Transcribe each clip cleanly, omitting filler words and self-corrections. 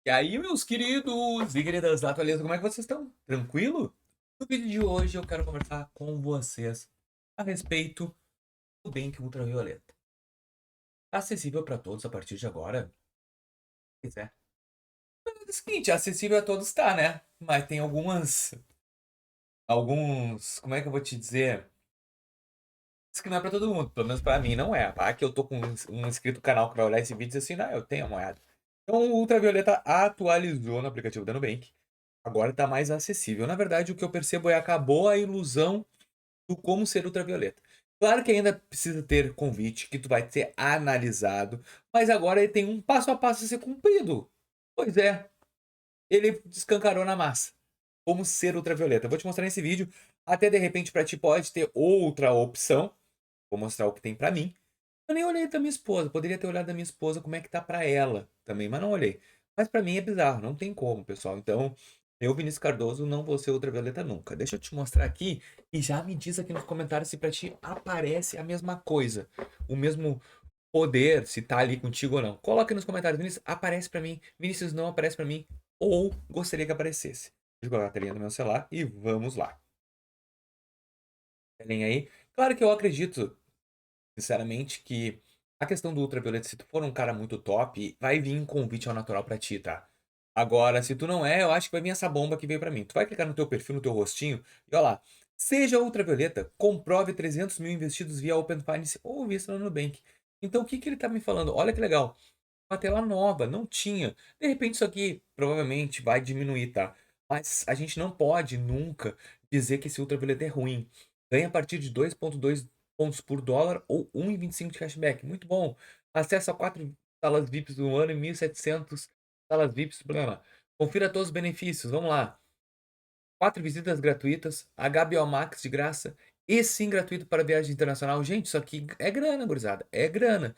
E aí, meus queridos e queridas da Atualiza, como é que vocês estão? Tranquilo? No vídeo de hoje eu quero conversar com vocês a respeito do Nubank Ultravioleta. Tá acessível para todos a partir de agora? Pois é. É o seguinte, acessível a todos tá, né? Mas tem alguns, como é que eu vou te dizer? Isso que não é pra todo mundo, pelo menos pra mim não é, tá? Que eu tô com um inscrito no canal que vai olhar esse vídeo e dizer assim, não, eu tenho a moeda. Então o Ultravioleta atualizou no aplicativo da Nubank. Agora está mais acessível. Na verdade, o que eu percebo é acabou a ilusão do como ser ultravioleta. Claro que ainda precisa ter convite, que tu vai ser analisado, mas agora ele tem um passo a passo a ser cumprido. Pois é, ele descancarou na massa. Como ser ultravioleta. Eu vou te mostrar nesse vídeo. Até de repente para ti pode ter outra opção. Vou mostrar o que tem para mim. Eu nem olhei da minha esposa. Poderia ter olhado da minha esposa como é que tá para ela também, mas não olhei. Mas para mim é bizarro, não tem como, pessoal. Então, eu, Vinícius Cardoso, não vou ser ultravioleta nunca. Deixa eu te mostrar aqui e já me diz aqui nos comentários se para ti aparece a mesma coisa, o mesmo poder, se tá ali contigo ou não. Coloca aí nos comentários, Vinícius, aparece para mim, Vinícius não aparece para mim, ou gostaria que aparecesse. Deixa eu colocar a telinha do meu celular e vamos lá. Telinha aí. Claro que eu acredito sinceramente, que a questão do ultravioleta, se tu for um cara muito top, vai vir um convite ao natural pra ti, tá? Agora, se tu não é, eu acho que vai vir essa bomba que veio pra mim. Tu vai clicar no teu perfil, no teu rostinho, e olha lá. Seja ultravioleta, comprove 300 mil investidos via Open Finance ou vista no Nubank. Então, o que que ele tá me falando? Olha que legal. Uma tela nova, não tinha. De repente, isso aqui provavelmente vai diminuir, tá? Mas a gente não pode nunca dizer que esse ultravioleta é ruim. Ganha a partir de 2,2 pontos por dólar ou 1,25 de cashback. Muito bom. Acesso a 4 salas VIPs do ano e 1.700 salas VIPs do programa. Confira todos os benefícios. Vamos lá. 4 visitas gratuitas, HBO Max de graça e sim gratuito para viagem internacional. Gente, isso aqui é grana, gurizada. É grana.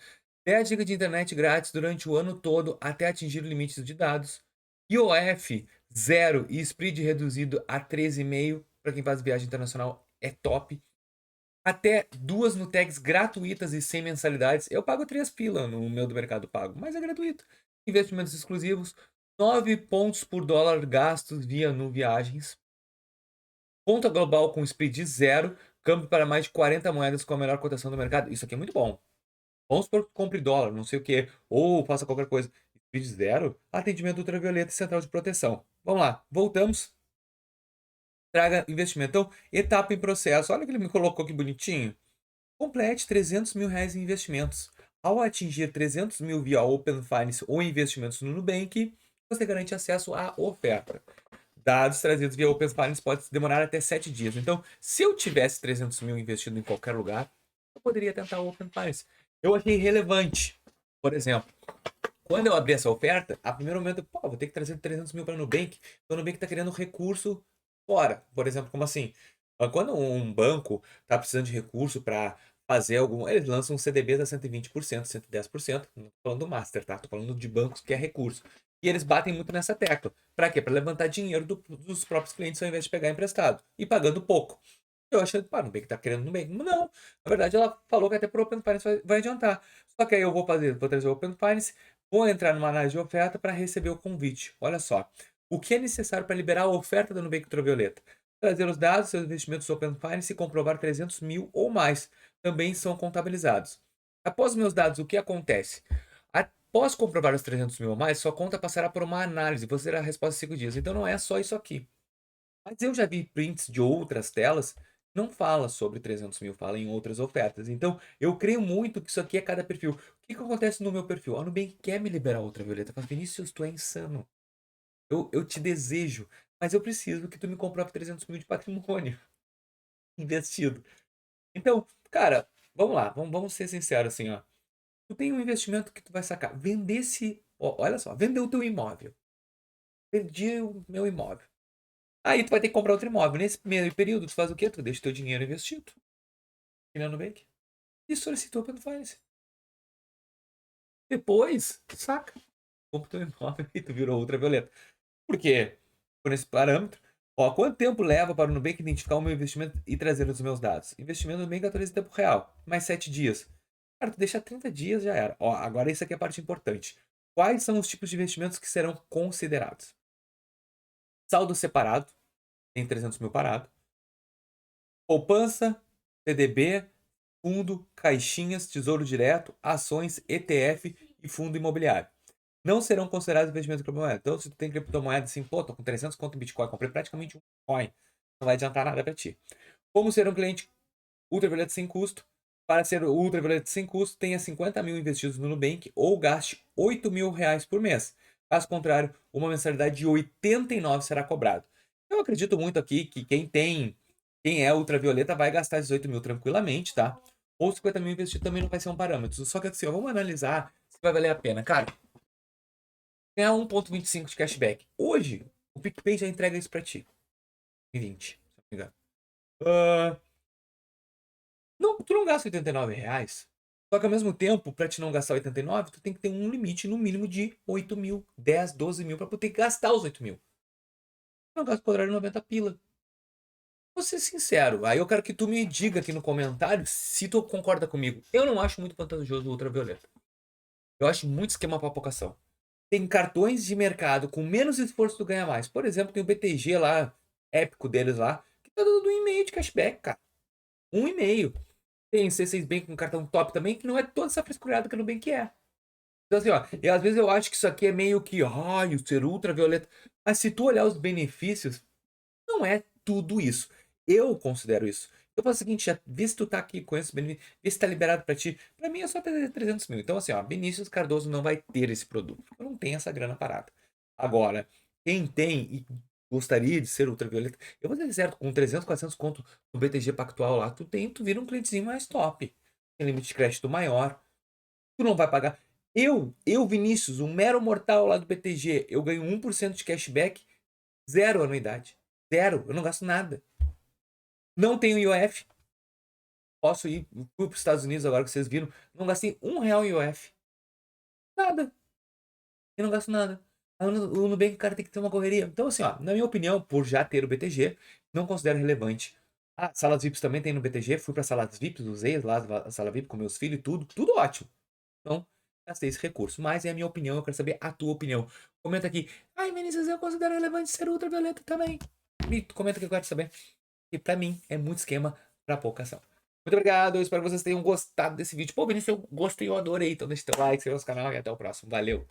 10 GB de internet grátis durante o ano todo até atingir o limite de dados. IOF zero e speed reduzido a 13,5 para quem faz viagem internacional é top. Até 2 Nutex gratuitas e sem mensalidades. Eu pago 3 pila no meu do Mercado Pago, mas é gratuito. Investimentos exclusivos, 9 pontos por dólar gastos via Nu Viagens. Conta global com speed zero, câmbio para mais de 40 moedas com a melhor cotação do mercado. Isso aqui é muito bom. Vamos supor que compre dólar, não sei o que, ou faça qualquer coisa. Speed zero, atendimento ultravioleta e central de proteção. Vamos lá, voltamos. Traga investimento. Então, etapa em processo. Olha que ele me colocou que bonitinho. Complete 300 mil reais em investimentos. Ao atingir 300 mil via Open Finance ou investimentos no Nubank, você garante acesso à oferta. Dados trazidos via Open Finance pode demorar até 7 dias. Então, se eu tivesse 300 mil investido em qualquer lugar, eu poderia tentar o Open Finance. Eu achei relevante. Por exemplo, quando eu abri essa oferta, a primeiro momento, pô, vou ter que trazer 300 mil para o Nubank. Então, o Nubank está querendo recurso fora. Por exemplo, como assim? Quando um banco está precisando de recurso para fazer algum. Eles lançam CDBs a 120%, 110%. Não estou falando do Master, tá? Estou falando de bancos que é recurso. E eles batem muito nessa tecla. Para quê? Para levantar dinheiro dos próprios clientes ao invés de pegar emprestado. E pagando pouco. Eu achei, pá, Nubank tá querendo Nubank. Não, na verdade ela falou que até pro Open Finance vai adiantar. Só que aí eu vou trazer o Open Finance, vou entrar numa análise de oferta para receber o convite. Olha só. O que é necessário para liberar a oferta da Nubank Ultravioleta? Trazer os dados, seus investimentos do Open Finance e comprovar 300 mil ou mais. Também são contabilizados. Após meus dados, o que acontece? Após comprovar os 300 mil ou mais, sua conta passará por uma análise. Você terá a resposta em 5 dias. Então não é só isso aqui. Mas eu já vi prints de outras telas, não fala sobre 300 mil, fala em outras ofertas. Então, eu creio muito que isso aqui é cada perfil. O que que acontece no meu perfil? A Nubank quer me liberar ultravioleta. Fala, Vinícius, tu é insano. Eu te desejo, mas eu preciso que tu me comprove 300 mil de patrimônio investido. Então, cara, vamos lá, vamos ser sinceros assim, ó. Tu tem um investimento que tu vai sacar. Vendesse, ó, olha só, vendeu o teu imóvel. Vendi o meu imóvel. Aí tu vai ter que comprar outro imóvel. Nesse meio período, tu faz o quê? Tu deixa o teu dinheiro investido aqui na Nubank e solicitou Open Finance. Depois, tu saca, compra o teu imóvel e tu virou ultravioleta. Por quê? Por esse parâmetro. Ó, quanto tempo leva para o Nubank identificar o meu investimento e trazer os meus dados? Investimento no Nubank atualiza em tempo real. Mais 7 dias. Cara, tu deixa 30 dias, já era. Ó, agora isso aqui é a parte importante. Quais são os tipos de investimentos que serão considerados? Saldo separado, tem 300 mil parado. Poupança, CDB, fundo, caixinhas, tesouro direto, ações, ETF e fundo imobiliário. Não serão considerados investimentos em criptomoeda. Então, se tu tem criptomoeda assim, pô, tô com 300 conto em Bitcoin, comprei praticamente um Bitcoin, não vai adiantar nada para ti. Como ser um cliente ultravioleta sem custo? Para ser ultravioleta sem custo, tenha 50 mil investidos no Nubank ou gaste 8 mil reais por mês. Caso contrário, uma mensalidade de 89 será cobrado. Eu acredito muito aqui que quem é ultravioleta vai gastar 18 mil tranquilamente, tá? Ou 50 mil investido também não vai ser um parâmetro. Só que assim, ó, vamos analisar se vai valer a pena. Cara, ganhar 1,25 de cashback. Hoje, o PicPay já entrega isso pra ti. Em 20, se não me engano. Ah, não, tu não gasta 89 reais. Só que ao mesmo tempo, pra te não gastar 89, tu tem que ter um limite no mínimo de 8 mil, 10, 12 mil pra poder gastar os 8 mil. Eu gasto quadrado 90 pila. Vou ser sincero, aí eu quero que tu me diga aqui no comentário se tu concorda comigo. Eu não acho muito vantajoso o ultravioleta. Eu acho muito esquema pra apocação. Tem cartões de mercado com menos esforço tu ganha mais. Por exemplo, tem o BTG lá, épico deles lá, que tá dando 1,5 de cashback, cara. 1,5. Tem C6 Bank com cartão top também, que não é toda essa frescurada que no Nubank é. Então assim, ó, e às vezes eu acho que isso aqui é meio que, ai, o ser ultravioleta. Mas se tu olhar os benefícios, não é tudo isso. Eu considero isso. Eu faço o seguinte, já, vê se tu tá aqui com esse benefício, vê se tá liberado pra ti. Pra mim é só 300 mil. Então assim, ó, Vinícius Cardoso não vai ter esse produto. Eu não tenho essa grana parada. Agora, quem tem e gostaria de ser ultravioleta, eu vou ser certo, com 300, 400 conto no BTG Pactual lá, tu vira um clientezinho mais top. Tem limite de crédito maior. Tu não vai pagar. Vinícius, um mero mortal lá do BTG, eu ganho 1% de cashback, zero anuidade. Zero, eu não gasto nada. Não tenho IOF. Posso ir, fui para os Estados Unidos agora que vocês viram. Não gastei R$ 1 em IOF. Nada. Eu não gasto nada. O Nubank, cara, tem que ter uma correria. Então, assim, ó, na minha opinião, por já ter o BTG, não considero relevante. Ah, salas VIPs também tem no BTG. Fui para salas VIPs, usei lá a sala VIP com meus filhos e tudo. Tudo ótimo. Então, gastei esse recurso. Mas é a minha opinião, eu quero saber a tua opinião. Comenta aqui. Ai, Vinícius, eu considero relevante ser ultravioleta também. Comenta que eu quero saber. E pra mim, é muito esquema pra pouca ação. Muito obrigado, eu espero que vocês tenham gostado desse vídeo. Pô, Vinícius, eu gostei, eu adorei. Então deixa teu like, se inscreva no canal e até o próximo. Valeu!